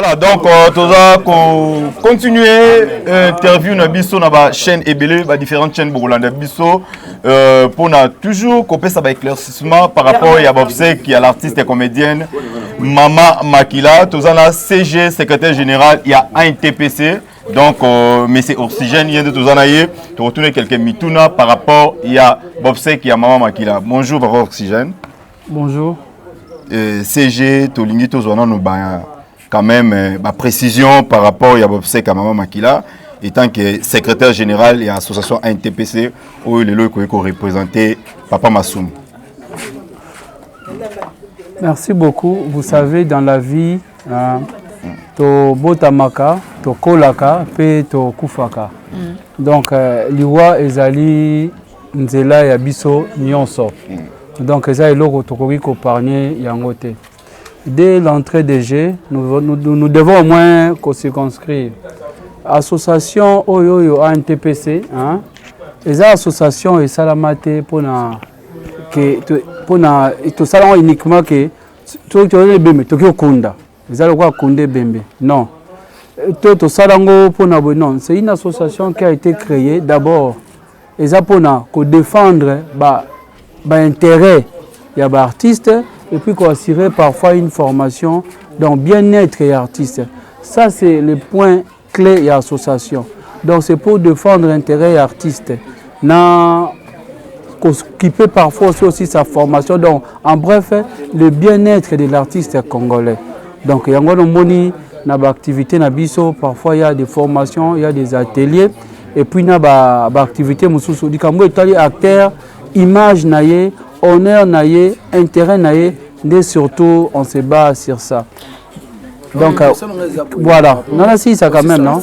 Voilà, donc tu vas continuer l'interview na biso na ba chaîne ebele ba différentes chaînes burulanda biso pour na toujours couper ça ba éclaircissement par rapport à Bobsé qui est l'artiste et comédienne Mama Makila, tu as la CG secrétaire général, il y a un TPC. Donc mais c'est Oxygène, il y a de tu retourner quelques mituna par rapport il y a Bobsé qui est Mama Makila. Bonjour Baro Oxygène. Bonjour. CG Tolingi Tozwana no ba quand même ma précision par rapport à Bobsek à Mama Makila, étant que secrétaire général et association NTPC, où il est là qui représenté Papa Massoum. Merci beaucoup. Vous savez, dans la vie, to botamaka, to kolaka, pe to kufaka. Donc, liwa ezali nzela ya biso nyonso. Donc, ezali loko tokoki ko parler yangote. Dès l'entrée des G, nous devons au moins circonscrire. Association Oyoyo ANTPC, les associations et salamate pour tout ça uniquement que tout le bembe, tout le kunda. Les allocs kundé bembe. Non. Tout ça non. C'est une association qui a été créée d'abord. Et ça pour défendre l'intérêt des artistes. Et puis qu'on assurer parfois une formation dans bien-être et artiste. Ça, c'est le point clé de l'association. Donc, c'est pour défendre l'intérêt artiste. Qui peut parfois aussi sa formation. Donc, en bref, le bien-être de l'artiste congolais. Donc, il y a une activité, parfois il y a des formations, il y a des ateliers. Et puis, il y a des activités, il y a acteurs, images, honneur, intérêt, mais surtout on se bat sur ça. Donc voilà, non si ça quand même non.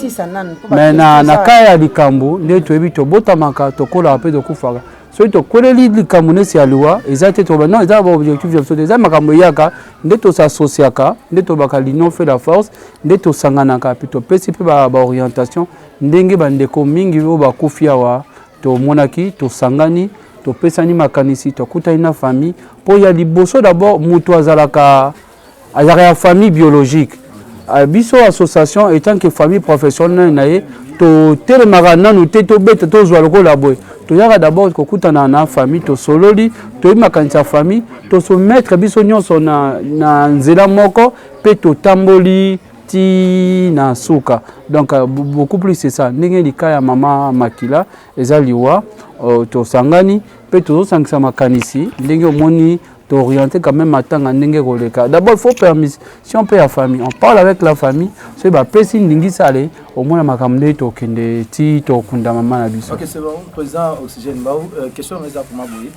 Mais na kaya likambo, ne to ebito botamaka to kola pe de kufaka. So to koleli likambo ne si alwa, ezate to non, ezaba objectif ya so des makambo yaka, ne to s'associaka, ne to baka l'union fait la force, ne to sanganaka pe to pesi pe ba orientation, ndenge bandeko mingi bo ba kufia wa to monaki to sangani. To pesani makanisi to kuta ina famille pour y a liboso d'abord mutu azalaka azalaka famille biologique biso association étant que famille professionnelle naé to telemaka nanu te to beta to zwa lokola boy to yaka d'abord ko kuta na famille to sololi to makanisa famille to so mettre biso nyonso na nzela moko pe to tamboli ti na suka. Donc beaucoup plus c'est ça. Ndenge lika ya Mama Makila ezaliwa to sangani pe to sangisa makanisi ndenge omoni to orienter quand même matanga ndenge koleka. D'abord il faut permission pe ya famille. On parle avec la famille, c'est ba pesi ndingi sale au moins makamde to kende ti to kunda mama na biso. OK, c'est bon. Président Oxygène ba question eza pour maboye.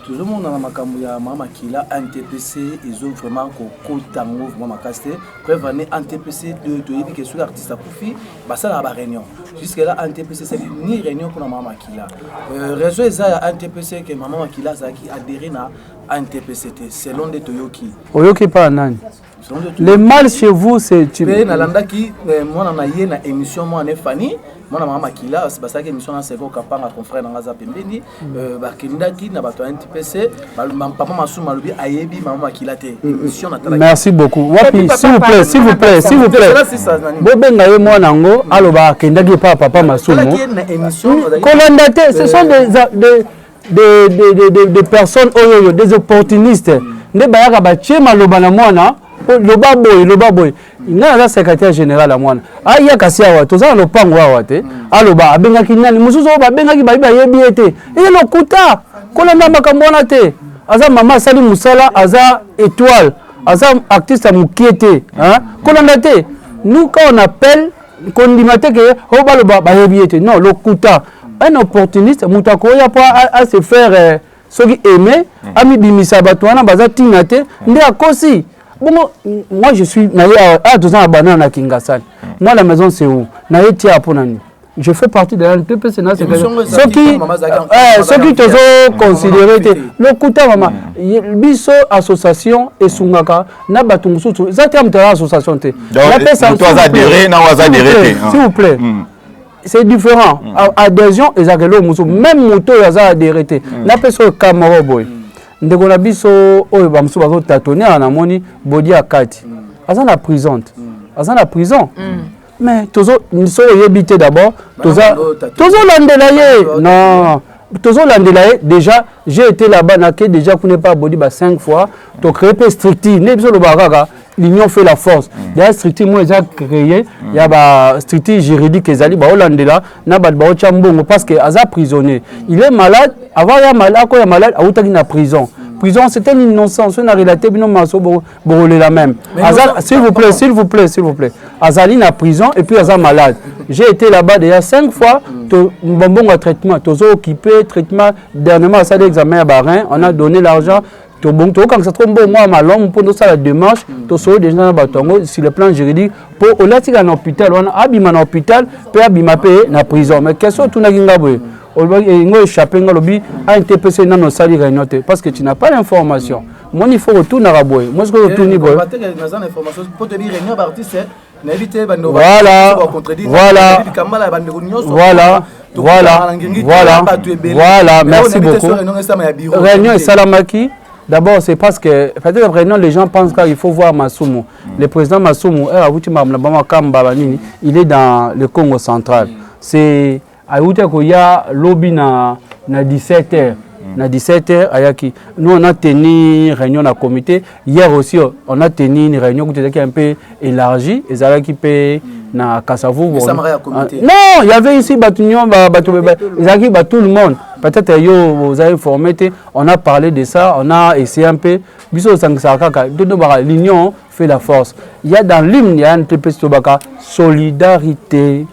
Tout le monde dans la makambo ya Mama Makila NTPC ils ont vraiment kota mouvement makaste preuve année NTPC de yebi que sur artiste a kufi ba ça la réunion jusque là NTPC c'est ni réunion pour Mama Makila réseau eza NTPC que Mama Makila ça qui adhéré na NTPC selon de Toyoki Oyoki pas nani le mal chez vous c'est tu na landa qui moi na yé na émission moi na Fanny moi na Mama Makila c'est parce que émission na c'est ko kapanga confrère na ngaza pembeni ba kindaki na bato NTPC papa Massoum alobi ayebi Mama Makila te émission na tala. Merci beaucoup. Wapi s'il vous plaît bobenga ye moi nango aloba kindaki papa Massoum kolanda ce sont des personnes des opportunistes ne bayaka ba chema loba na mwana loba boy nga la secrétaire général à mwana aya kasi awa toza no pango awa te aloba abengaki nani mususu ba bengaki ba yebi ete e lokuta kolanda makambo na te aza mama sali musala aza étoile aza artiste mukiete kolanda te nous quand on appelle qu'on dit maté que o baloba ba yebi ete non lokuta un opportuniste mutako ya pas à se faire ce qui aimé ami bimisa batwana baza tingate nde akosi. Bon, moi je suis à 2 ans à Banana Kingasani. Moi la maison c'est où? Je fais partie de l'NTPC. Ceux qui te ont considéré le Kouta Mama, Biso association et Sungaka, Nabatungusu, ça t'aime ta association. S'il vous plaît. C'est différent. Adhésion et Zagelo Moussou, même Mouto Yaza adhéré. N'a pas ce Camaro Boy. Ndeko na biso oyo bamsu bazo tâtonner na moni body akati aza na prison aza na prison. Mais tozo yebite d'abord, tozo landela ye. Non, tozo landela ye. Déjà, j'ai été là-bas, déjà qu'on n'est pas aboli 5 fois. To créé peu structure, ne biso le baraga. L'union fait la force. D'ailleurs, structure moi déjà créé, il y a ba structure juridique ezali ba Holandela na ba chambongo parce que aza prisonnier. Il est malade, avant il est malade, a outaki na prison. Prison c'était une innocence, on a relaté bino maso borolé la même. S'il vous plaît. Azali na prison et puis aza malade. J'ai été là-bas déjà 5 fois, bonbon traitement, tozo occupé traitement dernièrement ça l'examen à Barin, on a donné l'argent. Quand ça tombe moi malom pour nous ça la démarche to so déjà batongo sur le plan juridique pour au latika en hôpital on abima en hôpital peut abima payer na prison mais question tout na ginga boy on va échapper ngalobi a interpellé dans nos salles réunion parce que tu n'as pas l'information moi il faut retourner à boy moi ce que retourner boy pour te dire réunion d'artiste voilà merci beaucoup réunion et salamaki. D'abord, c'est parce que peut-être les gens pensent qu'il faut voir Masumu. Le président Masumu, il est dans le Congo central. C'est à Outakoya, lobby na 17h. Na 17h, Ayaki. Nous, on a tenu une réunion dans le comité. Hier aussi, on a tenu une réunion qui était un peu élargie. Et ça qui peut na Kassavou. Non, il y avait ici tout le monde. Peut-être que vous avez informé, on a parlé de ça, on a essayé un peu. L'union fait la force. Il y a dans l'hymne, il y a un peu de solidarité,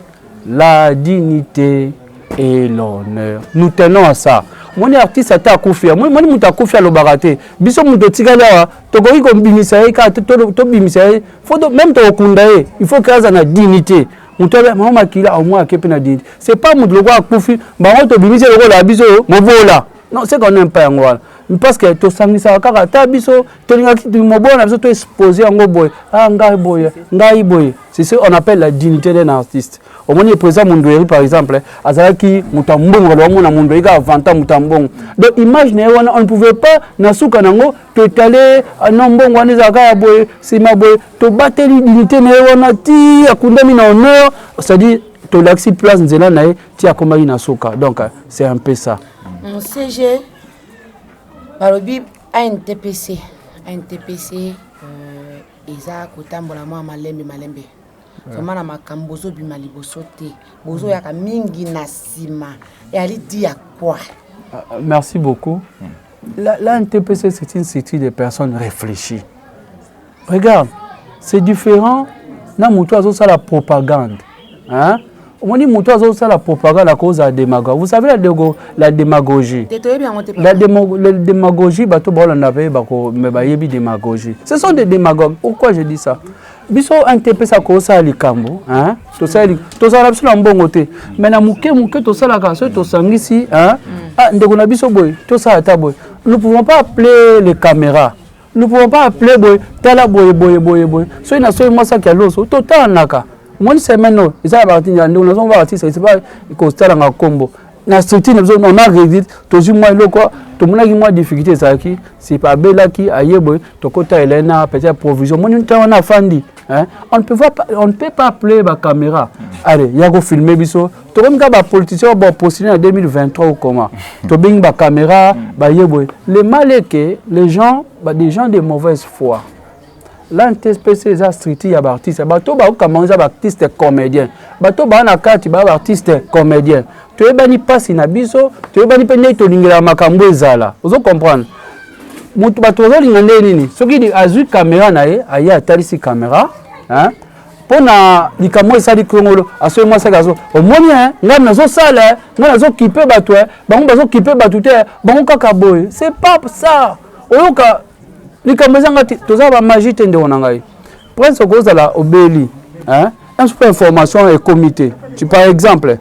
la dignité et l'honneur. Nous tenons à ça. Mon artiste a couvert. Moi, je suis couvert le baraté. Biso mu totikala, tokoi ko bimisaye ka to bimisaye. Faut même to kundaye. Il faut qu'il y ait une dignité. Maman Kila au moins na dignité. C'est pas mu le quoi coufi. Ba on to bimisaye le la biso mo vola. Non, c'est qu'on n'aime pas ngwala. Parce que to sangisa kaka ta biso tolingaki mo bona biso to exposer ngo boy. Ah ngai boy. C'est ce qu'on appelle la dignité d'un artiste. Au moins, le président Mundoueri, par exemple, Azalaki, Moutambong, le Mundoueri, Vanta Moutambong. Donc, imaginez, on ne pouvait pas, Nasuka Nango, te taler, Nambong, Wanezaka, Boy, Simaboy, te battre l'unité, Néonati, Akundami, honneur, c'est-à-dire, te l'axi place Nzela Nae, Tia Komari Nasuka. Donc, c'est un peu ça. Mon CG, Barobi, ANTPC, Isa Kotambola, Malembe. Vraiment makambo zo bima liboso te bozo yaka mingi na sima et ali dit à quoi. Merci beaucoup. La NTPC c'est une cité de personnes réfléchies. Regarde, c'est différent na muto azo ça la propagande. Hein? On dit muto azo ça la propagande à cause de la démagogie. Vous savez la démagogie. La démagogie bato bola n'avait bako me ba yebi démagogie. Ce sont des démagogues. Pourquoi je dis ça? Biso NTP ça ko ça likambo hein to ça la mbongo te mais na muke to ça la kanso to sangisi hein ndeko na biso boy to ça ta boy nous pouvons pas appeler les caméras nous pouvons pas appeler boy tala boy so ina so moi ça qui a loso to ta naka mon semaine ça va partir nous on va partir c'est pas ko tala nga kombo na structure on a réduit toujours moi loko to mona ki moi difficulté ça qui c'est pas bela qui ayebo to kota elena peut-être provision mon on a fandi hein on ne peut pas appeler la caméra allez il y a go filmer biso to comme ka ba politicien ba postuler en 2023 ou comment to bing ba caméra ba yebo le mal est que les gens des gens de mauvaise foi l'NTPC les structure ya ba artiste ba to ba commencer ba artiste comédien ba to ba na kati ba artiste comédien tu es bani passe na biso tu es bani pene to lingela makambo ezala ozo comprendre mutu bato zo lingande nini soki di azui caméra na ye aya atalisi caméra hein pona likamo esali krongolo aso moi ça gazo au moni hein ngam nazo sala ngam nazo kipe bato bango bazo kipe bato te bango kaka boy c'est pas ça oyoka likamo zanga toza ba magie tende onangai prince kozala obeli hein un super information et comité tu par exemple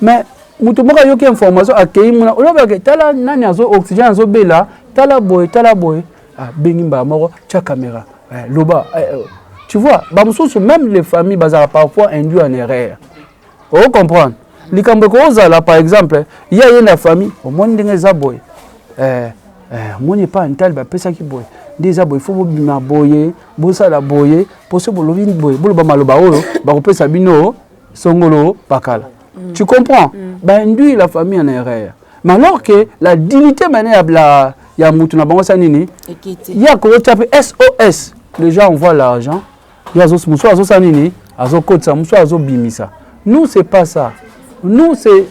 mais mutu moka yoki information akei muna oloba ke tala nani azo oxygène azo bela tala boy bengi ba moko cha caméra loba tu vois ba mususu même les familles bazara parfois induit en erreur on comprend likambo ko ozala par exemple il y a une famille au monde ndenge za boy moi n'est pas un tel bah pesa qui boy déjà boy faut bima boyer bossa la boyer pour ce bolovin boy bolo maloba olo ba pesa bino songolo pakala tu comprends bah induit la famille en erreur mais alors que la dignité maniable ya mutu na bango sanini ya ko taper SOS les gens envoient l'argent ya zo muso azo sanini azo kotsa muso azo bimisa nous c'est pas ça. Nous, c'est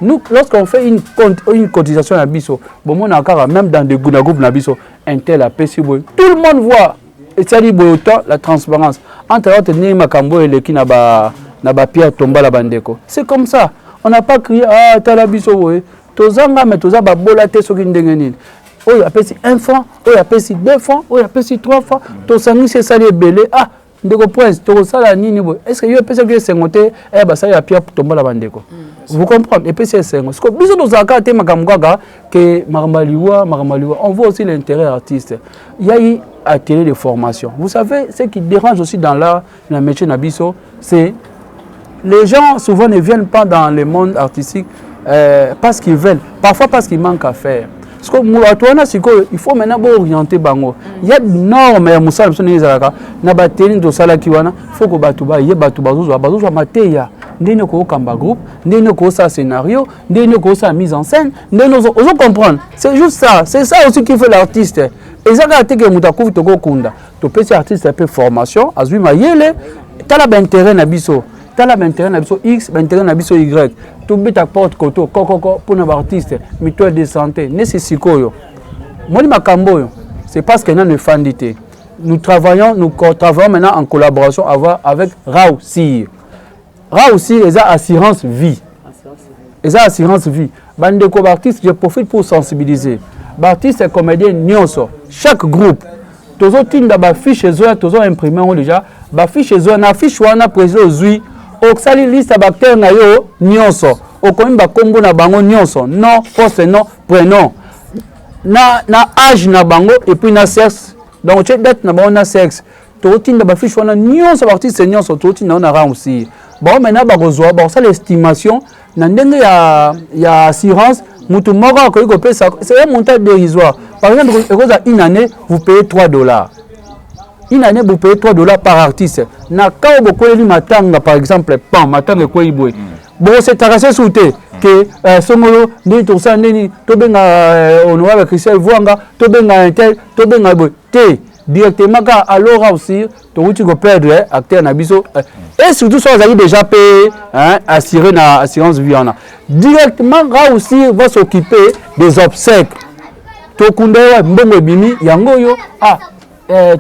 nous, lorsqu'on fait une cotisation à Bisso, même dans des groupes à Bisso, un tel a tout le monde voit. Et ça dit la transparence. Entre autres, Makambo et le qui n'a pas Pierre Tomba la bandeko. C'est comme ça. On n'a pas crié ah t'as Bisso tozanga mais toza ba bolate soki ndengenini. Oh il appelle 1 franc, oh il appelle 2 francs, oh il appelle 3 francs. Tosangi c'est ça les belé ah. Ndeko prince to sala nini boy est-ce que yo pesa que sengote ba ça ya Pierre Tomba la bandeko vous comprenez et puis c'est sengo parce que biso to zaka te makamukaka que makamaliwa on voit aussi l'intérêt artiste il y a eu atelier de formation vous savez ce qui dérange aussi dans la métier na biso c'est les gens souvent ne viennent pas dans le monde artistique parce qu'ils veulent parfois parce qu'ils manquent à faire. Parce que il faut maintenant orienter bango. Il y a des normes ya musala biso nezalaka na bateli to sala kiwana faut que batuba ye batuba zo mateya ndene ko kamba groupe ndene ko sa scénario ndene ko sa mise en scène ndene ozo comprendre c'est juste ça c'est ça aussi qui fait l'artiste ezaka te que mutakuvi to ko kunda to pesi artiste peu formation azui mayele tala ba intérêt na biso tala ba intérêt na biso X ba intérêt na biso Y tout beta porte koto kokoko pour nos artistes mutuelle de santé nécessiko yo moni makambo yo c'est parce que nous fandité nous travaillons maintenant en collaboration avec Raoussi les assurance vie bande ko artiste je profite pour sensibiliser artiste comédien nyonso chaque groupe tozo tinda ba fiche zo tozo imprimer déjà ba fiche zo na fiche wana président zui oksali liste d'acteurs na yo nyonso okoyimba kombo na bango nyonso nom poste nom prénom na âge na bango et puis na sexe donc tu date na bango na sexe to tinda ba fiche wana nyonso artiste nyonso to tinda na rang aussi bon maintenant ba rezoa ba ça l'estimation na ndenge ya assurance mutu moko akoki pesa c'est un montant dérisoire par exemple une année vous payez $3. Une année, vous payez $3 par artiste. Na quand vous payez matanga, par exemple, pan, matanga quoi il bon, c'est tarasé souté que Songolo, ni tout ça, ni tobenga honorable Christelle Vuanga, tobenga intel, tobenga boy. Té directement alors aussi, tu vas perdre acteur nabiso. Et surtout, ça vous avez déjà payé, assuré na assurance vie. Directement, aussi va s'occuper des obsèques. Tokunde mbongo bimi yangoyo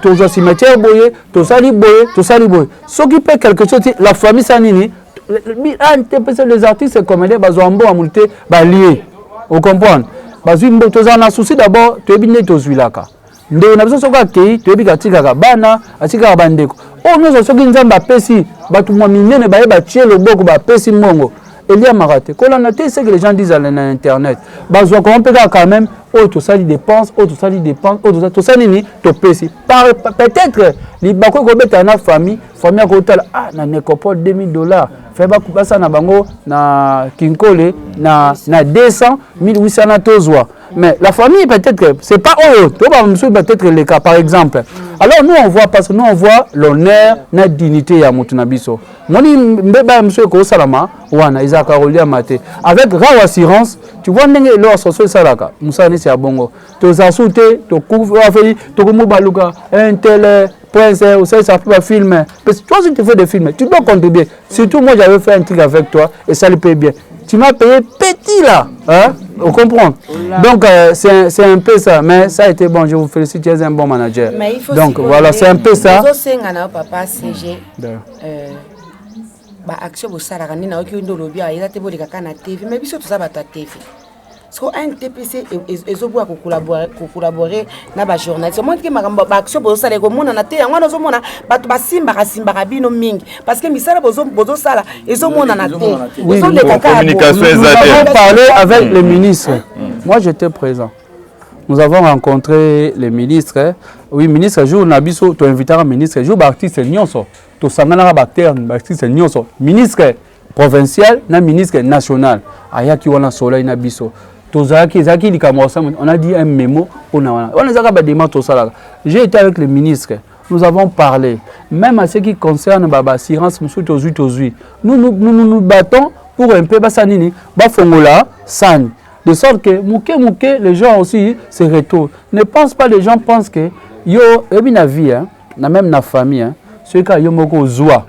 tous cimetière boye, tous sali boye. Ce qui fait quelque chose, la famille sanini, les artistes comédiens, bazouambo a monté, lié. Vous comprenez? Bazouimbo, tous en a souci d'abord, tu es bien tous vilaka. Nous avons besoin de kei, tu es bien katika bana, atika bandeko. Oh, nous avons besoin de pesi, batuma minene, batie le boko, pesi mongo. Il y a maraté. Quand on a c'est que les gens disent à l'internet, bazou qu'on peut quand même. Oh, tout ça, il dépense, oh, tout ça, il dépense, oh, tout ça, il n'y a peut-être, les bako gobeta na famille à côté, ah, na nekopol $2000. Fait ba ça na bango, na kinkole, na 200, 1800 na tozwa. Mais la famille, peut-être que c'est pas oh, peut-être le cas, par exemple. Alors, nous, on voit, parce que nous, on voit l'honneur, la dignité ya Moutunabiso. Moni mbeba monsieur ko salama, wana Isaka Rolia Mate. Avec Raw Assurance, tu vois, leur social salaka, Moussa c'est à bongo. Tu as sauté, tu couvres, tu as baluka, un tel prince, ou ça peut pas filmer. Parce que toi, si tu fais des films, tu dois contribuer. Surtout, moi, j'avais fait un truc avec toi et ça le paye bien. Tu m'as payé petit là, hein? Vous comprenez? Donc, c'est un peu ça. Mais ça a été bon, je vous félicite, tu es un bon manager. Donc, voilà, c'est un peu ça. Papa CG. Action au salaire, ni na oki ndolobi a ila te boli kaka na TV, mais biso tout ça ba ta TV. Parce que un TPC ezobo a collaborer na ba journaliste. Moi que makambo ba action bozo sala ko mona na te yango na zo mona bato ba simba bino mingi parce que misala bozo sala ezo mona na te. Oui, communication nous avons parlé avec le ministre. Moi j'étais présent. Nous avons rencontré les ministres. Oui, ministre, jour Nabiso, tu invites un ministre, jour artiste nyonso. Tu sangana bakter artiste nyonso. Ministre provincial, na ministre national. Aya ki wana soleil Nabiso. on a dit un mémo. J'ai été avec le ministre. Nous avons parlé. Même à ce qui concerne l'assurance, nous nous battons pour un peu Bassanini, Bafongola, San. De sorte que les gens aussi se retournent. Ne pense pas, les gens pensent que yo, na vie, même na famille, ceux qui ont zoa.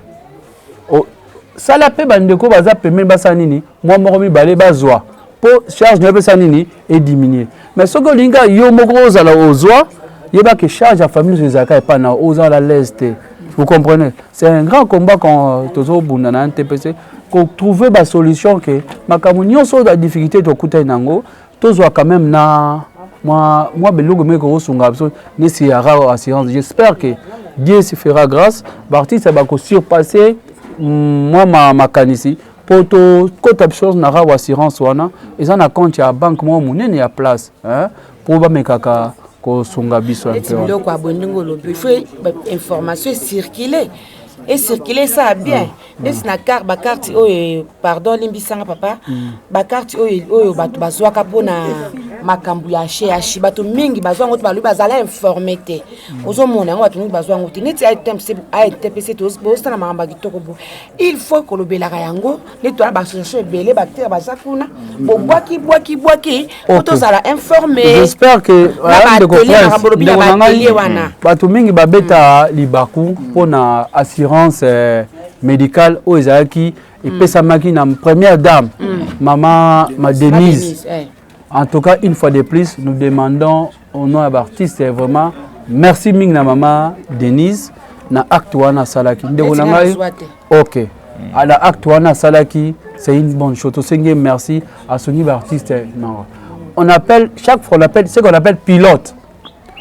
Ça la paix bandeko baza pemel Bassanini, moi moromi balé bazoa. Pour charge de Bassanini est diminuée. Mais ce que l'inga yo moko zala ozoa, il y a que charge à famille de Zaka et pas na oza la l'est. Vous comprenez? C'est un grand combat quand tozo bundana NTPC pour trouver la solution que ma communion sur la difficulté de couper nango, tozo quand même na moi belogo me ko sunga so ni si ara assurance. J'espère que Dieu se fera grâce. Parti ça va surpasser moi ma canisi pour to côté chose na ra assurance wana ils en a compte à banque moi monene ya place hein pour ba mekaka ko sunga biso un peu. Il faut information circuler et circuler ça bien. Est na carte ba carte pardon limbisanga papa ba carte bato bazwaka pona makambu ya chez bato mingi bazwa ngoto balu bazala informé. Ozo mona ngo bato mingi bazwa ngoto neti a TPC tous bosta na mamba kitoko bo. Il faut que le belaka yango nettoyer ba association belé bactère bazakuna bo boaki auto sala informé. J'espère que bato mingi babeta libaku pona assurance médicale aux Izaki et Pessamaki na première dame maman Denise. En tout cas, une fois de plus, nous demandons au nom de l'artiste vraiment merci ming na maman Denise na Actuana Salaki. OK. À la Actuana Salaki, c'est une bonne chose. Merci à son artiste. On appelle chaque fois ce qu'on appelle pilote.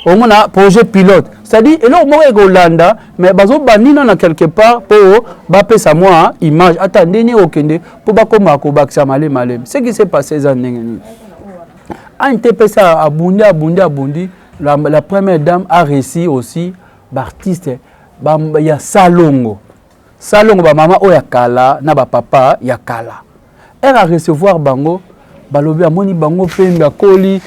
On a projet pilote. C'est-à-dire, et là, on est Golanda, mais bazo banina na quelque part pour baper sa moi image. Attendez, ni okende pour bakoma ko baksa malem. Ce qui s'est passé ces années. Un TPC a bondi. La première dame a réussi aussi, l'artiste, il y a Salongo. Salongo, maman, il y a Kala, na papa, il y a Kala. Elle a recevoir Bango, Balobi, Amoni Bango, Pemba, Koli,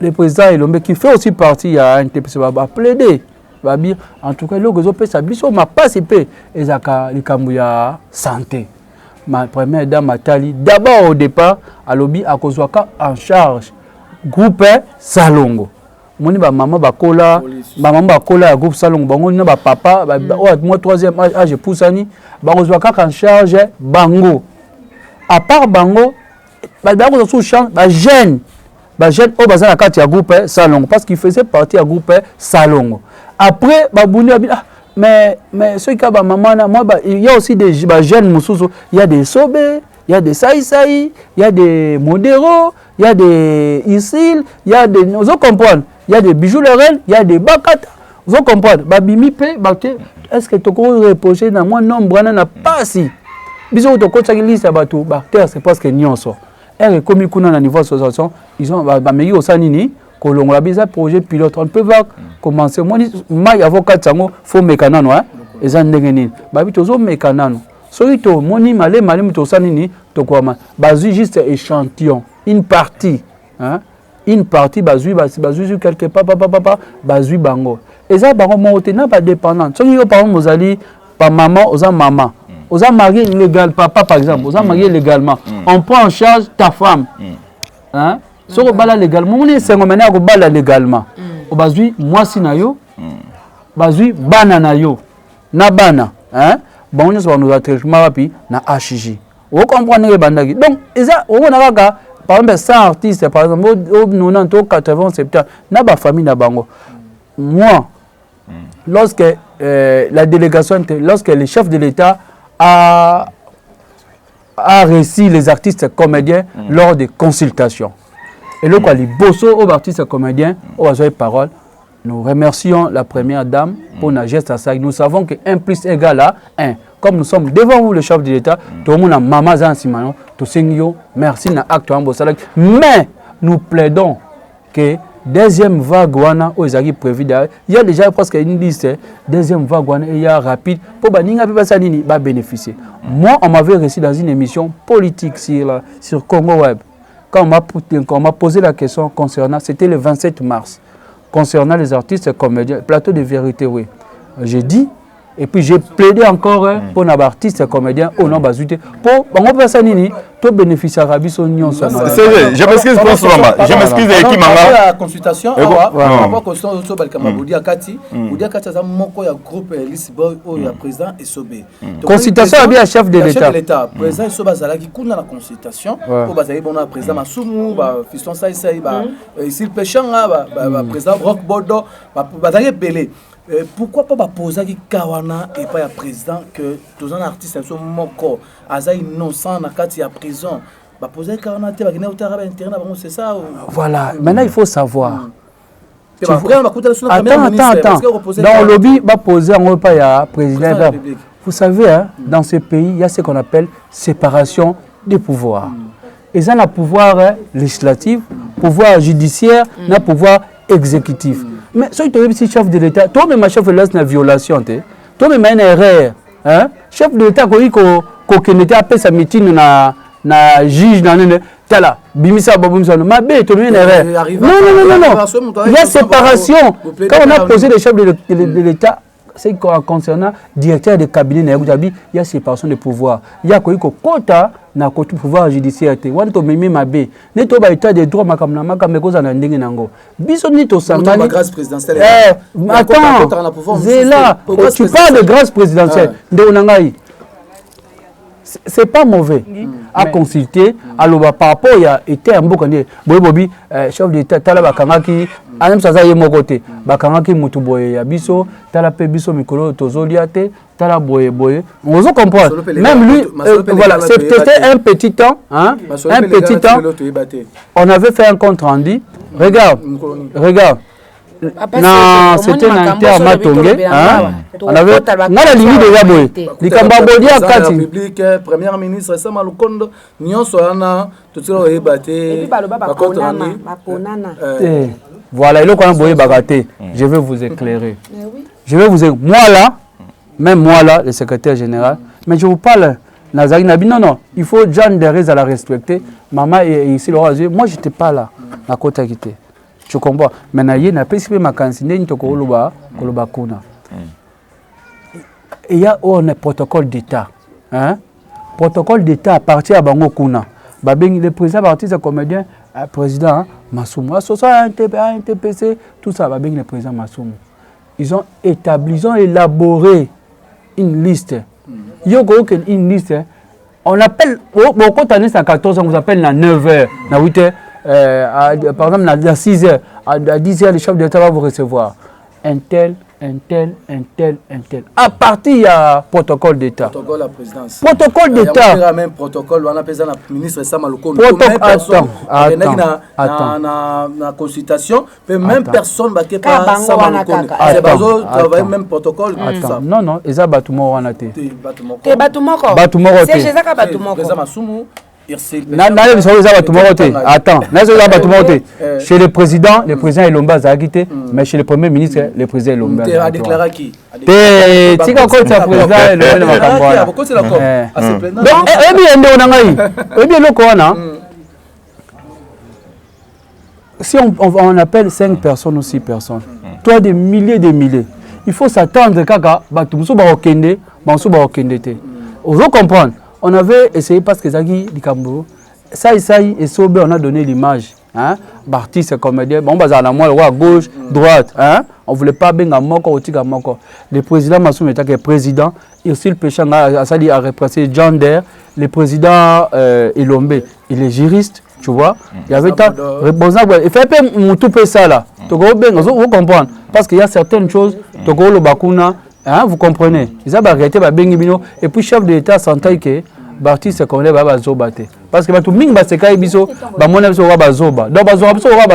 le président Elombe qui fait aussi partie, il y a un TPC, va plaider. En tout cas, le réseau Sabiso m'a participé. Et ça a santé. Ma première dame Atali, d'abord au départ, à l'objet à Kozwaka en charge. Groupe Salongo. Moni ba maman bakola, groupe Salongo. Bango na ba papa, moi troisième âge poussani, ba Kozwaka en charge Bango. À part Bango, bango sous champ, jeune au bazar la carte ya groupe Salongo parce qu'il faisait partie du groupe Salongo. Après babouni mais ceux qui ont maman moi il y a aussi des jeunes mususu, il y a des Sobé, il y a des Saïsaï, il y a des Modero, il y a des Isil, il y a des vous comprenez, il y a des Bijoux Lorel, il y a des Bakata. Vous comprenez, babimi pe bakte est-ce que tu peux reposer dans moi nombre na pas si. Biso to ko tsaki liste bato bakter c'est parce que nyonso. Et comme ils ont niveau association, ils ont meilleur au Sanini, Kolongo, la projet pilote. On peut voir commencer. Moi, il avocat Sango, faut mécanano, et ça n'est pas. Toujours mécanano. Solito, moni malé to Sanini, to quoi basu juste échantillon, une partie, une partie basu quelque part, basu bango. Et ça, bango monte pas dépendant. Si vous par exemple, vous allez par maman, aux maman. Vous avez marié légalement, papa par exemple, vous avez marié légalement. On prend en charge ta femme. Hein? Si vous avez légalement, on est 5 maintenant vous avez légalement. Vous avez moi si na yo, vous avez banana yo, na bana. Hein? Bon, nous avons traitement rapide na HJ. Vous comprenez les bandagi. Donc, on a par exemple 100 artistes, par exemple, au 90, 80, 70, na ba famille na bango. Moi, lorsque la délégation, lorsque le chef de l'État a réussi les artistes comédiens lors des consultations. Et le quoi, les bossos aux artistes comédiens, aux paroles, nous remercions la première dame pour la geste à ça. Nous savons que 1 + 1 = 1. Comme nous sommes devant vous, le chef de l'État, tout le monde a maman Zansimano, tout le merci na acte Ambosalak. Mais nous plaidons que deuxième vague où ils arrivent prévu, il y a déjà presque une liste, deuxième vague il y a rapide pour bénéficier. Moi, on m'avait reçu dans une émission politique sur Congo Web. quand on m'a posé la question concernant, c'était le 27 mars, concernant les artistes et comédiens, plateau de vérité, oui. J'ai dit, et puis j'ai plaidé encore pour les artistes et comédiens au nom de pour tout bénéficier à c'est vrai, je m'excuse pour ce moment. Je m'excuse avec qui manga. La consultation, il y a groupe Lisboy ou le président Esobé. Consultation à bien chef de l'État. Président Esobé Zalaki, qui a la consultation, pour le président Massoumou, Fiston Saïsaï, ici le péchant, président Rock Bodo, Belé. Pourquoi pas poser Kawana et pas le président que tous les artistes sont moko, aza innocent na kati ya prison, ba poser Kawana te ba gina utara ba interne ba c'est ça. Voilà, maintenant il faut savoir. Attends. Dans le lobby, va poser un repas à président. Vous savez, hein, dans ce pays, il y a ce qu'on appelle séparation des pouvoirs. Ils ont le pouvoir législatif, pouvoir judiciaire, le pouvoir exécutif. Mais si tu es chef de l'État, toi-même, chef de l'État, une violation. Toi-même, une erreur. Hein? Chef de l'État, qui n'était pas sa meeting na juge, tala, bimisa, babumsa, ma bé, tu as une erreur. Non. Il y a séparation. Quand on a posé les chefs de l'État, c'est concernant directeur de cabinet, il y a séparation de pouvoir. Il y a quoi quota na côté pouvoir judiciaire. On to mimi mabe. Ne to ba état de droit makamna makame ko za na ndenge nango. Biso ni to sangani. Grâce présidentielle. Attends. Zela, tu parles de grâce présidentielle. De onangai. C'est pas mauvais à consulter. Alors par rapport il y a été un beaucoup de bobi chef d'État tala bakangaki anem saza ye mokote bakangaki mutu boye ya biso tala pe biso mikolo tozoliate tala boye on se comprend même lui voilà c'était un petit temps hein un petit temps on avait fait un compte rendu regarde non, c'était un terme à tomber. On avait la limite de Yaboy. Les Cambodgiens, Premier ministre, Sama Lukondo, Nyon Soana, tout ça est battu. Voilà, il y a un bagaté. Je vais vous éclairer. Moi là, même moi là, le secrétaire général, mais je vous parle. Nazari Nabi, non, il faut Jean Derez à la respecter. Maman est ici, moi, je n'étais pas là. La côte à quitter. Tu comprends? Maintenant, il y a un peu de candidat il y a un protocole d'État. Protocole d'État à partir de Bango Kuna. Le président artiste comédien, président Massoumou. Un TPC, tout ça, le président Massoumou. Ils ont élaboré une liste. Il y a une liste. On appelle, quand on est à 14 ans, on appelle à 9h, à 8h. Par exemple, à 6 h, à 10 h, le chef d'État va vous recevoir. Un tel. À partir, il y a protocole d'État. Protocole de la présidence. Protocole d'État. Il y a même protocole, on appelle ça le ministre Samaloko. Attends. La consultation, même personne ne pas Samaloko. C'est même protocole. Non, ils ont bâtiment. C'est bâtiment. C'est chez ça bâtiment. Attends, chez le président Elomba a quitté, mais chez le premier ministre, le président Elomba a déclaré qui? Si on appelle 5 personnes ou 6 personnes, toi des milliers, il faut s'attendre qu'à vous comprenez? On avait essayé parce que Zagi Dikambo, ça et Sobé, on a donné l'image. Hein? Artiste, comédien, bon, bah, à gauche, droite. Hein? On ne voulait pas bien à Moko ou Tika Moko. Le président Massoum était président. Ursul Péchang a représenté John Der. Le président Elombe, il est juriste, tu vois. Il y avait tant. Il fait un peu ça là. Vous comprenez? Parce qu'il y a certaines choses. Togo Bakuna. Hein, vous comprenez? Ils ont arrêté et puis chef de l'État sentait que l'artiste comme les baba zoba parce que tout ming baseka biso ba mona so ba zoba donc ba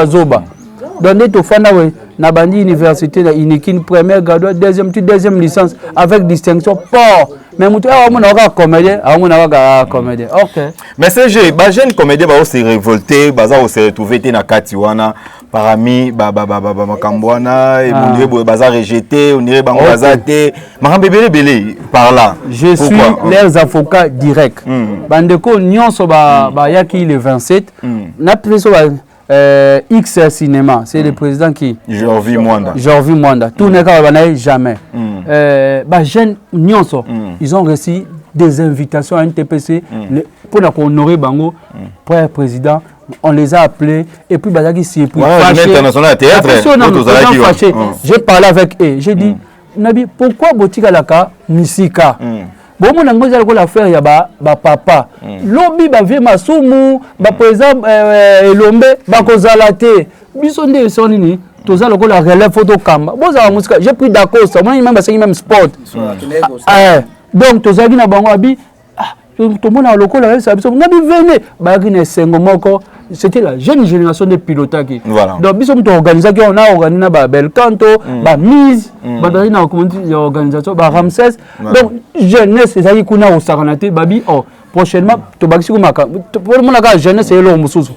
zoba donner to fana we na bandi université na inikine première graduat deuxième licence avec distinction fort mais mutu a mona ka comédien OK mais c'est je ba jeune comédien ba se révolter baza se retrouver na kati wana parmi Makambouana et on bazar rejeté, on dirait bango bazate. Marambe belé par là. Je suis leurs avocats directs. Bandeko nyonso ba yaki le 27. Na preso X Cinéma, c'est le président qui Jorvi Mwanda. Tout n'est qu'à jamais. Jeunes nyonso, ils ont reçu des invitations à NTPC pour honorer bango président. On les a appelés et puis Bazaki s'est pris fâché. J'ai parlé avec eux. J'ai dit, Nabi, pourquoi Botika Laka Misika? Bon, mon anglais, j'ai l'affaire, il y a papa. Lobby, vie masumu, président Elombe, Kozalate. Bisonde sonini, tout ça, la relève photo cam. Bon, ça va, j'ai pris d'accord, ça, moi, même sport. Donc, tout ça, qui n'a pas envie. Tout le monde a le local, ça c'était la jeune génération de pilotes. Voilà. Donc, on a organisé Bel Canto, Mise, organisation, Ramsès. Donc, jeunesse, c'est ça qui est au Saranate, Babi, prochainement, pour la jeunesse, c'est l'homme sous.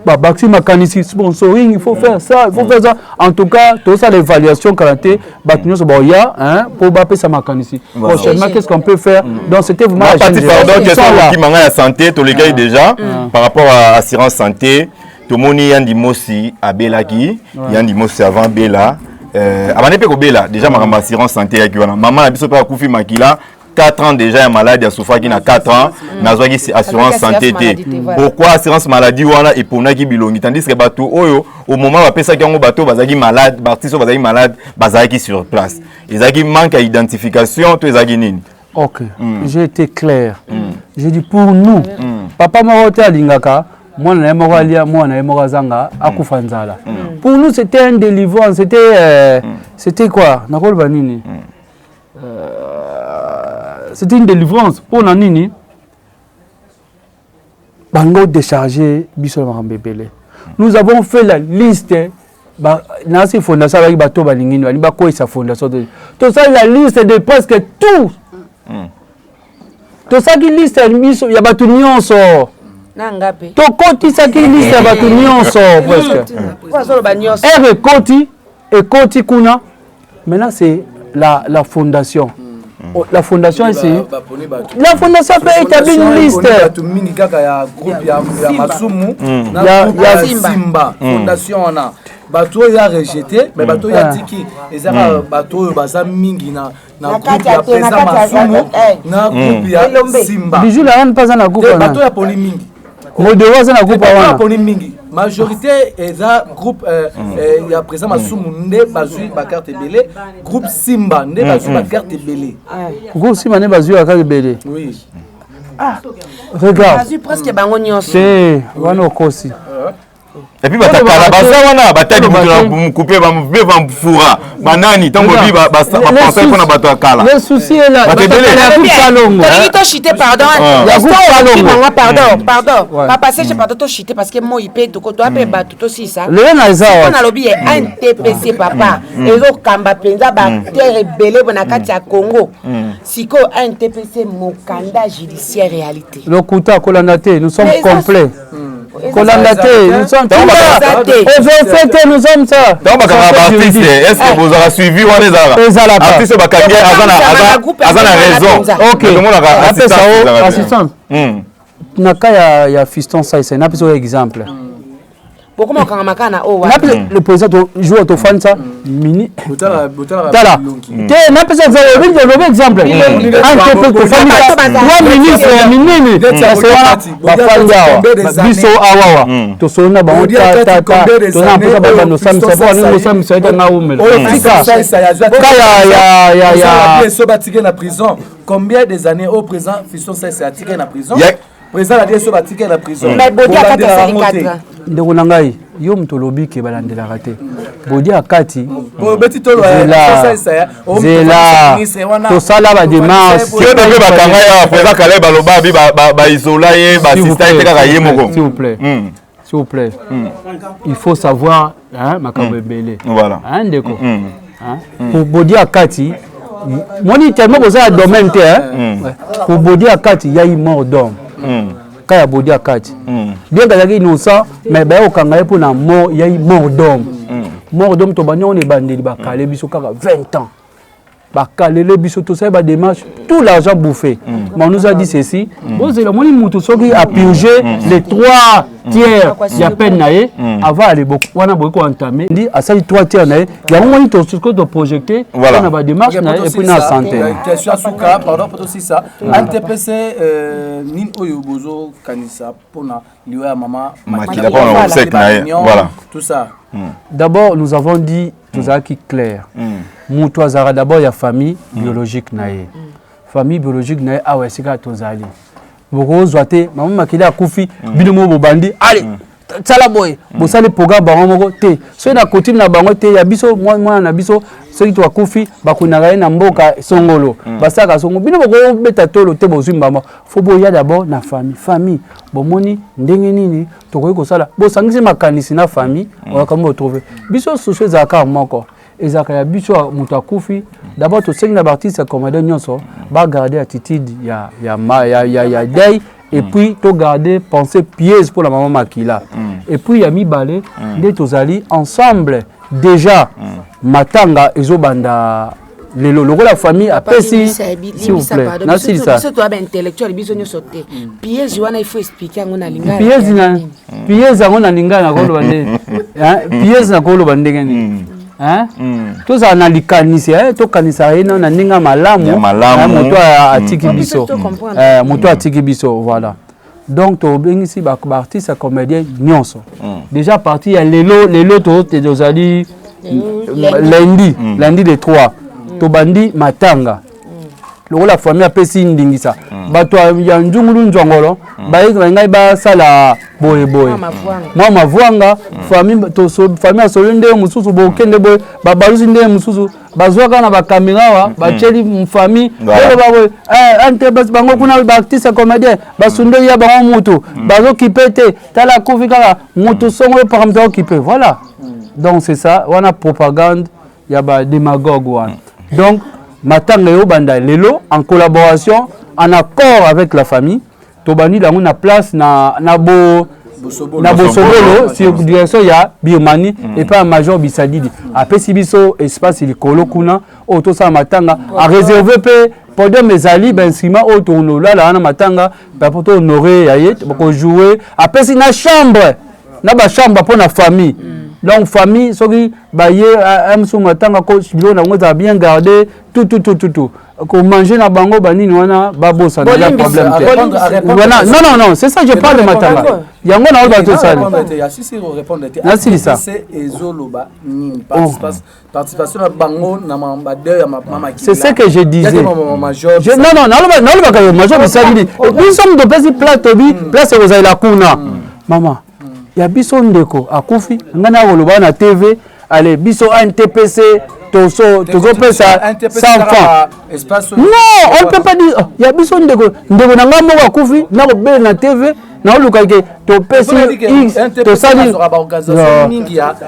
Baxi Makanisi, sponsoring, il faut faire ça, il faut faire ça. En tout cas, tout ça, l'évaluation karaté, Baknios Boya, pour Bapé Samakanisi. Prochainement, qu'est-ce qu'on peut faire? Donc, c'était vraiment la jeune génération. Pardon, question qui manque à la santé, tous les gars déjà, par rapport à l'assurance santé, tout le monde y a un Mosi à Belaki, il y a un Mosi avant Bela. Avant de Bela, déjà, ma assurance santé, maman a bisou pas Koufi Makila. 4 ans déjà, un malade, il y a souffert qui a 4 ans, il y a assurance santé. Pourquoi assurance maladie et pour qui bilongi? Tandis que bateau, au moment où on ça qui bateau, bazaki malade, bartiso bazaki malade, bazaki sur place. Ils ont manque à identification, tout les nini. Ok, j'ai été clair. J'ai dit pour nous, papa Marote Alingaka, moi na zanga akufanzala. Pour nous c'était un délivrance, c'était quoi? Nakol banini. C'était une délivrance pour Nanini. Bango déchargé Bissol Marambébélé. Nous avons fait la liste. Dans ces fondations avec Bato Balingino, il y a sa fondation. Tout ça, la liste de presque tout. Tout ça qui liste, il y a Bato Nyonso. Tout côté ça qui liste, il y a Bato Nyonso presque. Et Koti Kuna. Maintenant, c'est la fondation. La fondation ici. La fondation peut établir une liste. Il y a Simba. Fondation on a. Bateau il a rejeté, mais bateau il a dit qu'il y a bateau baza mingi na groupe ya président Masumu na groupe ya Simba. Bijou la pas na groupe. Bateau ya poni mingi. Modéro na groupe wana. Poni mingi. Majorité est un groupe il y a président Masumu ndé bazui ba carte belé, groupe Simba ndé bazui ba carte belé. Groupe Simba ndé bazui ba carte belé. Oui. Ah, regarde. Bazui presque bango nyonso. C'est wana okosi. Et puis batakala basawana batadi mutu couper ba foura banani tango bi ba penser qu'on a bato akala. Le souci est là. To chiter pardon. Pardon. Papa c'est je pardon to chiter parce que moi il paye to ape bato to si ça. Le na za. On a lobby un TPC papa. Ezo kamba penza ba terre belé bona kati ya Congo. Siko un TPC mokanda judiciaire réalité. Le Kouta Kolandate, nous sommes complets. Kolandate, nous sommes nous sommes ça. Donc, est-ce que vous avez suivi les artistes raison? Ok. Assistance. Naka ya fiston ça, c'est un exemple. Le président joue au Fansa mini. Tala. N'a pas exemple. Biso awawa. To sona ba combien des années au présent Fiston ça a tiré en prison? Président a dit so batike na prison. Mais Bodi a 4 ndeko nangai yo mto lobi ke balandela raté. Bodi akati. Beti tolo zela to sala ba démarche. Si on devait bakanga ya président Kaleb baloba bi ba isola ye ba système te kaka ye moko. S'il vous plaît. S'il vous plaît. Il faut savoir hein makambo belé. Voilà. Hein ndeko. Hein pour Bodi akati moni tellement que ça domaine te hein. Pour Bodi akati il y a eu mort d'homme. kaya bodi akati bien kazaki innocent mais ba okanga ye pona mort ya mort d'homme mort d'homme to bani on est bandeli ba kale biso kaka 20 ans bakalele biso tout ça ba démarche tout l'argent bouffé mais on nous a dit ceci bon c'est le moni mutu soki a purgé les 3 tiers ya peine naé avant aller beaucoup wana boy ko entamer dit à ça 3 tiers naé ya moni to ce que de projeter on ba démarche naé et puis na santé question suka pardon pour aussi ça NTPC nin oyo bozo kanisa pona liwa ya mama makila pona obsèque naé voilà tout ça d'abord nous avons dit tout ça qui clair mutu azara d'abord ya famille biologique naé famille biologique naé awa sika tozali boko zoate mama makila akufi bino mo bobandi allez tsala boy bosali programme bango moko te so na coutume na bango te ya biso mwana na biso soki to akufi bakunaka ye na mboka songolo basaka songo bino boko beta tolo te bozwimba mo fo boya d'abord na famille bomoni ndenge nini tokoki kosala bosangisi makanisi na famille okakambo trouver biso susu ezalaka moko ezalaka ya biso moto akufi d'abord tosengi na baartiste comédien nyonso bagarder attitude ya deuil et puis to garder pensée pieuse pour la maman Makila et puis ya mibale nde tozali ensemble déjà matanga ezobanda lelo lokola famille apesi s'il vous plaît merci ça biso to aba intellectuel biso nyoso te piège wana il faut expliquer ngo na lingana piège ngo na lingana ko lo bande hein piège na ko lo bande ngani hein tout ça na likanisi to kanisa ina na ninga malamu moto atiki biso moto atiki biso voilà donc to bengisi ba artiste comédien nyonso déjà parti ya lelo to tozali lundi de 3 to bandi matanga lokola famille apesi ndingisa bato ya njungulu njongolo ngai basala boye mwa mavwanga famille asolo nde mosusu bokende boye babalusi nde mosusu bazwaka na bakamera wa batieli famille oyo baboye ante bango kuna baartiste comédien basundo ya bango mutu bazokipe te tala kufi kaka mutu songo yo pakamita okipe voilà donc c'est ça wana propagande ya badémagogue wana donc matanga yo banda lelo en collaboration en accord avec la famille tobani dango na place na Bosobolo sur direction ya Birmanie et pas major Bisadidi apesi biso espace likolo kuna auto sa matanga a réservé pe pendant mes ali instrument auto là na matanga pour honorer yaye pour jouer apesi na chambre na ba chambre pour la famille donc famille soki baye amso matanga ko bilo na ngoza bien garder tout ko manger na bango banini wana babosa na problème voilà non c'est ça je parle de matanga yango na oba to sali ya sisi répondre merci ça c'est ezoloba ni participation na bango na mambade ya mama qui c'est ce que je disais non non ka major bisali nous sommes de petit plateau place aux la kuna maman ya biso ndeko akufi ngana koloba na TV allez biso NTPC tozo pesa 100 francs non on peut pas dire ya biso ndeko na ngambo akufi na ko bela na TV na oluka ke to pesa to sali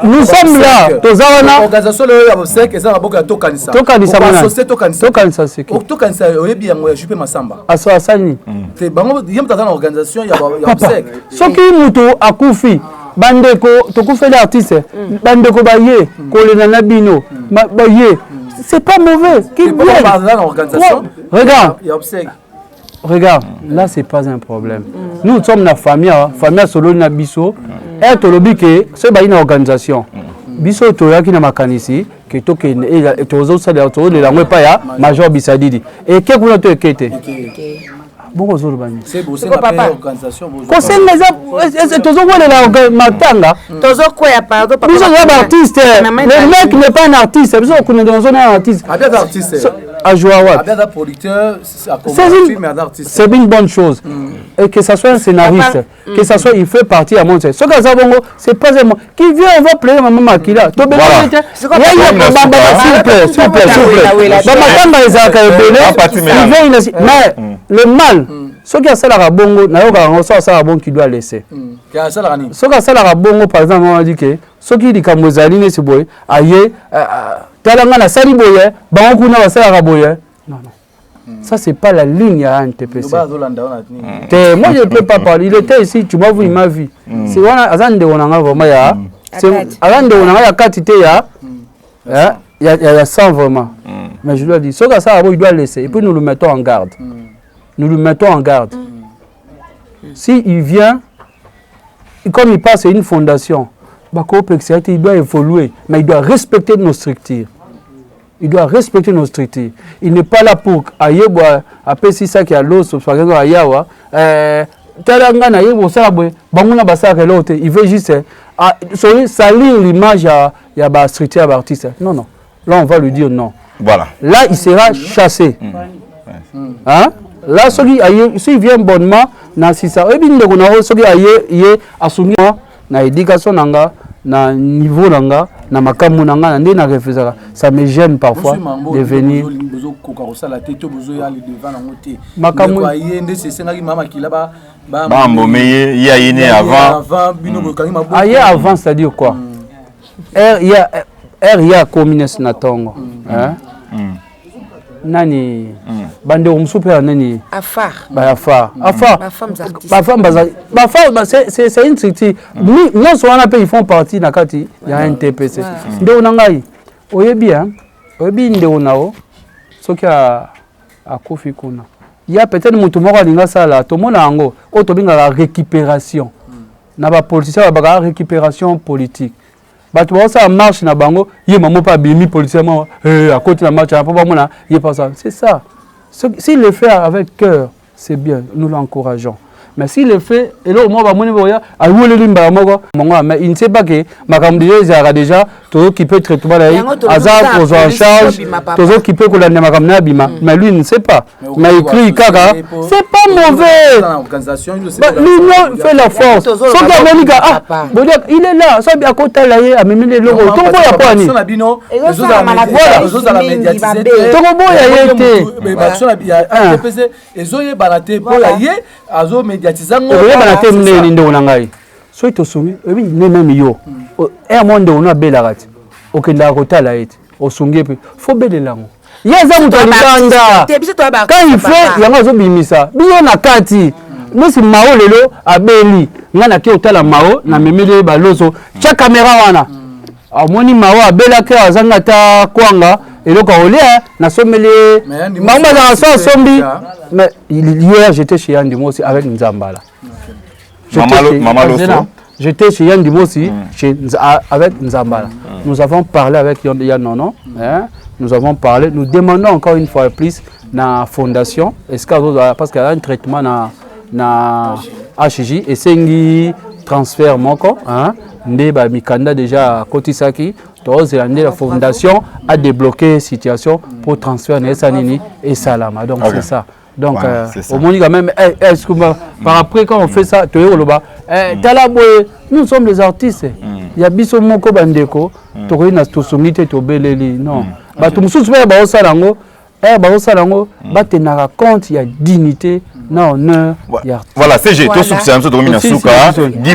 nous sommes là tozawana organisation le ya bosek eza na boka tokanisa tokanisa c'est qui tokanisa oyebi yango ya Jupe Masamba aso asani te bango yem tata na organisation ya bosek soki mutu akufi bandeko tokufela artiste bandeko baye kolena na bino baye c'est pas mauvais qui regarde là c'est pas un problème nous sommes la famille solo na biso et tolobi ke ce ba une organisation biso toyaki na makanisi ke tokende et tozo sala to le langue pa ya major Bisadidi et ke kuna to ekete bongo zolo bani c'est beau c'est la organisation conseil tozo la matanga tozo koya pardon papa biso ya artiste le mec n'est pas un artiste biso kuna dans un artiste à Joawat c'est une bonne chose et que ça soit un scénariste que ça soit il fait partie à mon ce que ça bongo c'est pas un qui vient on va plaire maman Makila to be s'il vous plaît matanga ezaka ebele mais le mal ce qui a ça la bongo na yoka ça bon qui doit laisser ce qui a ça la bongo par exemple on dit que ce qui dit kamozali ne siboy aye talanga na sali boye bango kuna basala boye non Ça, c'est pas la ligne à NTPC. Moi, je ne peux pas parler. Il était ici, tu m'as vu, il m'a vu. C'est vraiment il y a 100 vraiment. Mais je lui ai dit, ce que ça, il doit laisser. Et puis nous le mettons en garde. Nous le mettons en garde. S'il vient, comme il passe à une fondation, il doit évoluer, mais il doit respecter nos structures. Il doit respecter nos structures. Il n'est pas là pour Ayeboa, après si ça qui a l'os, par exemple Ayawa, il veut juste salir l'image à la structure artiste. Non, non. Là, on va lui dire non. Voilà. Là, il sera chassé. Hein? Là, s'il vient bonnement, na sisa. Et bien, il est assumé na éducation nanga, na niveau nanga, na makamu nanga, na refusera. Ça me gêne parfois de venir. Makamu. Avant, c'est-à-dire quoi? Il y a communiste na tongo. Nani bande umsupe nani afar c'est une structure nous sommes là ils font partie na kati ya NTPC ndio nangai oyebi ndio nao soki a kofi kuna il y a peut-être mutu moko alinga sala to mona ngo o to binga la récupération na ba politicien ba récupération politique. Bato ça marche na bango yé maman pas bimi policier à côté la marche pas mona yé pas ça c'est ça s'il le fait avec cœur c'est bien nous l'encourageons mais s'il le fait et là au moins ba mona boya a wole limba moko mais il ne sait pas que makambo déjà tout qui peut traitement là hasard aux en charge tout qui peut coller makambo na bima mais lui il ne sait pas mais il crie kaka c'est pas mauvais l'union fait la force son gars il est là ça bien côté là a même les logos tout boya pas ni tout boya été ezoye balate boya ye azo médiatisant balate mne ndo nangai so to sumi ebi ne même yo un monde on a belarati okenda kotala ete osungi pe fo belelango yeza muto alibanda quand il fait yango zo bimisa biyo na kati nesi mao lelo abeli ngana ke otala mao na memele baloso cha caméra wana amoni mao abela ke azanga ta kwanga eloko olia na somele mama za so sombi mais hier j'étais chez Yandi Mosi avec Nzambala. J'étais chez Yandi Mosi avec Nzambala. Nous avons parlé avec Yannono, nous avons parlé, nous demandons encore une fois plus na fondation parce qu'il y a un traitement na HJ et c'est transfert moko ndeba mikanda déjà kotisaki la fondation a débloqué la situation pour transfert Nessanini et Salama. Donc c'est ça. Donc au moins quand même est-ce que par après quand on fait ça nous sommes les artistes. Il y a biso moko bandeko to na to somité to beleli non. Ba to mususu ba osalango baosalango batenaka compte ya dignité na honneur ya voilà CG to substance to mina suka Guy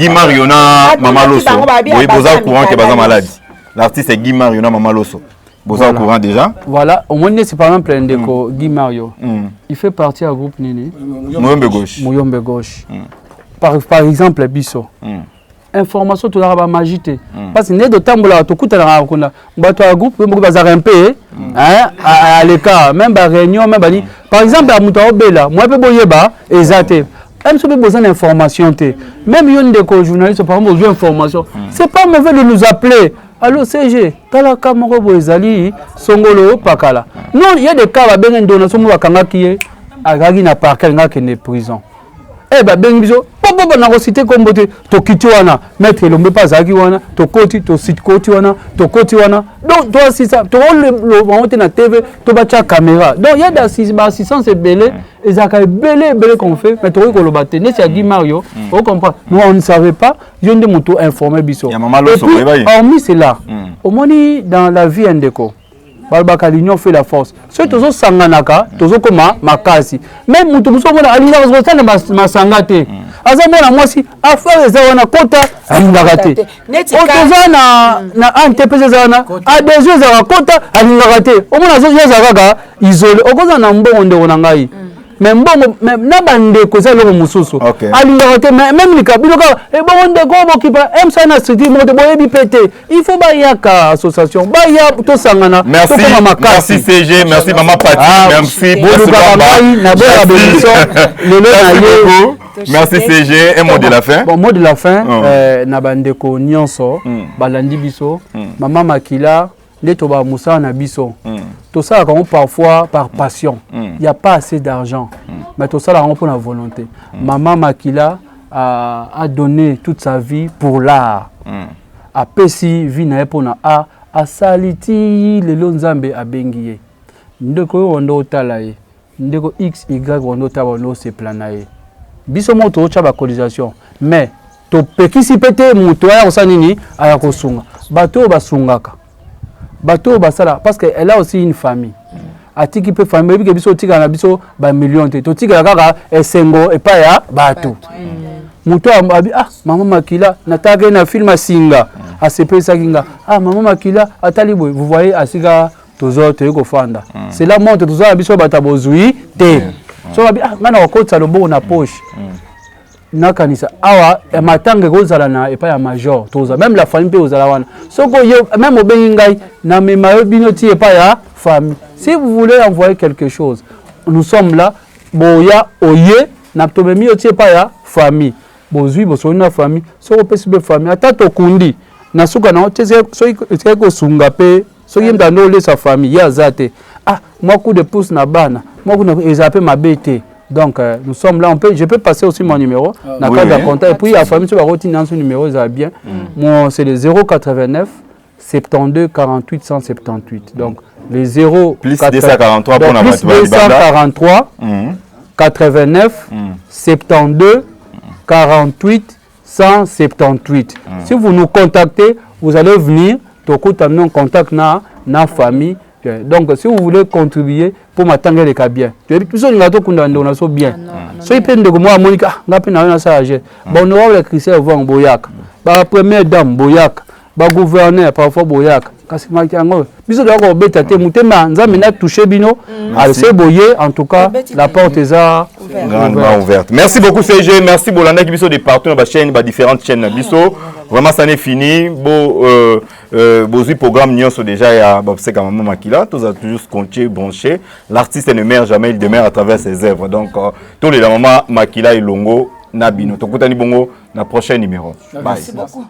Mario na Mama Loso oui boza courant que baza malade l'artiste est Guy Mario na Mama Loso boza au courant déjà voilà au moins c'est par exemple Ndeko Guy Mario il fait partie du groupe Nini Moyombe Gauche par exemple Bisso information to la magité parce que né de tambola to kuta na kuna bato ya groupe mo bazara un peu à l'écart même ba réunion même bani par exemple à muto obela moi pe boyeba ezate même si besoin d'information même yon de journaliste par exemple besoin d'information c'est pas mauvais de nous appeler allo CG tala kamoko boezali songolo pakala non il y a des cas ba benga donation mo bakanga ki agagi na parquet ngaki ne prison bengi biso popo na cité comme to kiti wana maître lombe pas zaki wana to koti to site koti wana to koti wana donc toi si ça to le monter na TV to ba cha caméra donc il y a d'assistance belé et ça belé qu'on fait mais to ko lo batene c'est Guy Mario on comprend nous on ne savait pas yonde moto informé biso hormis c'est là au moins dans la vie ndeko balbaka l'union fait la force ceux tozo sanganaka tozo koma makasi même mutu muso mona alinga bazosana masangate aza mwana mwasi affaire eza wana kota alingaka te otoza na antepese eza wana adesio ezalaka kota alingaka te omona ezalaka kaka isole okoza na mbongo ndeko na ngai mais mbongo na bandeko eza eloko mosusu alingaka te même likabilo kaka ebongo ndeko bokipa msana stricti moko te boyebi pe te il faut bayaka association baya tosangana tokoma makasi. Merci CG, merci Maman Pati, merci bolukaka ngai na boyaka bémission lelo na ye. Merci CG, un mot de la fin. Bon, mot de la fin, na bandeko nyonso balandi biso Maman Makila ndeto ba musa na biso tout ça comme parfois par passion il y a pas assez d'argent mais tout ça là pour la volonté. Maman Makila a donné toute sa vie pour l'art a pesi vie na pour na a saliti le lonzambe a bengiye ndeko ondo otala ye ndeko XY ondo taba no se planaye biso moto ocha ba cotisation mais to pekisi pete moto ya osanini aya kosunga bato basungaka bato basala parce que elle a aussi une famille atiki pe famille bi ke biso tika na biso ba million te to tika kaka esengo epa ya bato moto abi Maman Makila nataka na film singa a sepesa kinga Maman Makila atali boy vous voyez asika tozo te ko fanda c'est la monte tozo biso batabozui te so abi ngana wakotsa lobo na poche nakanisa awa matanga kozala na epa ya major toza même la famille pe ozala wana soko yo même obengi ngai na memayo bino ti epa ya famille. Si vous voulez envoyer quelque chose nous sommes là boya oye na tobemi oti epa ya famille bozui bosoni na famille soko pesi be famille ata tokundi na suka na so ko sunga pe so yemda no le sa famille ya zate moi coup de pouce na bana moi coup na ezape mabete. Donc nous sommes là, je peux passer aussi mon numéro dans le cadre de contact. Et puis la famille, tu vas retirer ce numéro, ça va bien. C'est le 089 72 48 178. Donc les 0 plus 243 pour plus 243 89 72 48 178. Si vous nous contactez, vous allez venir, tu as en contact na famille. Donc, si vous voulez contribuer pour m'attendre les cas bien, tu es plus bien. So il peut de moi Monica, n'a pas na ça âgé. Bon, nous avons les Christiens vont Boyak. Ba première dame Boyak, ba gouverneur parfois Boyak. Kasi makiango. Biso de ko beta te mutema nzambe na toucher bino. C'est boyer en tout cas la porte est grandement ouverte. Merci beaucoup CG, merci Bolanda qui biso de partout dans la chaîne, dans différentes chaînes biso. Vraiment ça n'est fini. Bozui programme nyonso déjà ya babseka Maman Makila, tous a toujours compté branché. L'artiste ne meurt jamais, il demeure à travers ses œuvres. Donc tous les Maman Makila et Longo Nabino. Tokutani bongo na prochain numéro. Bye. Merci beaucoup.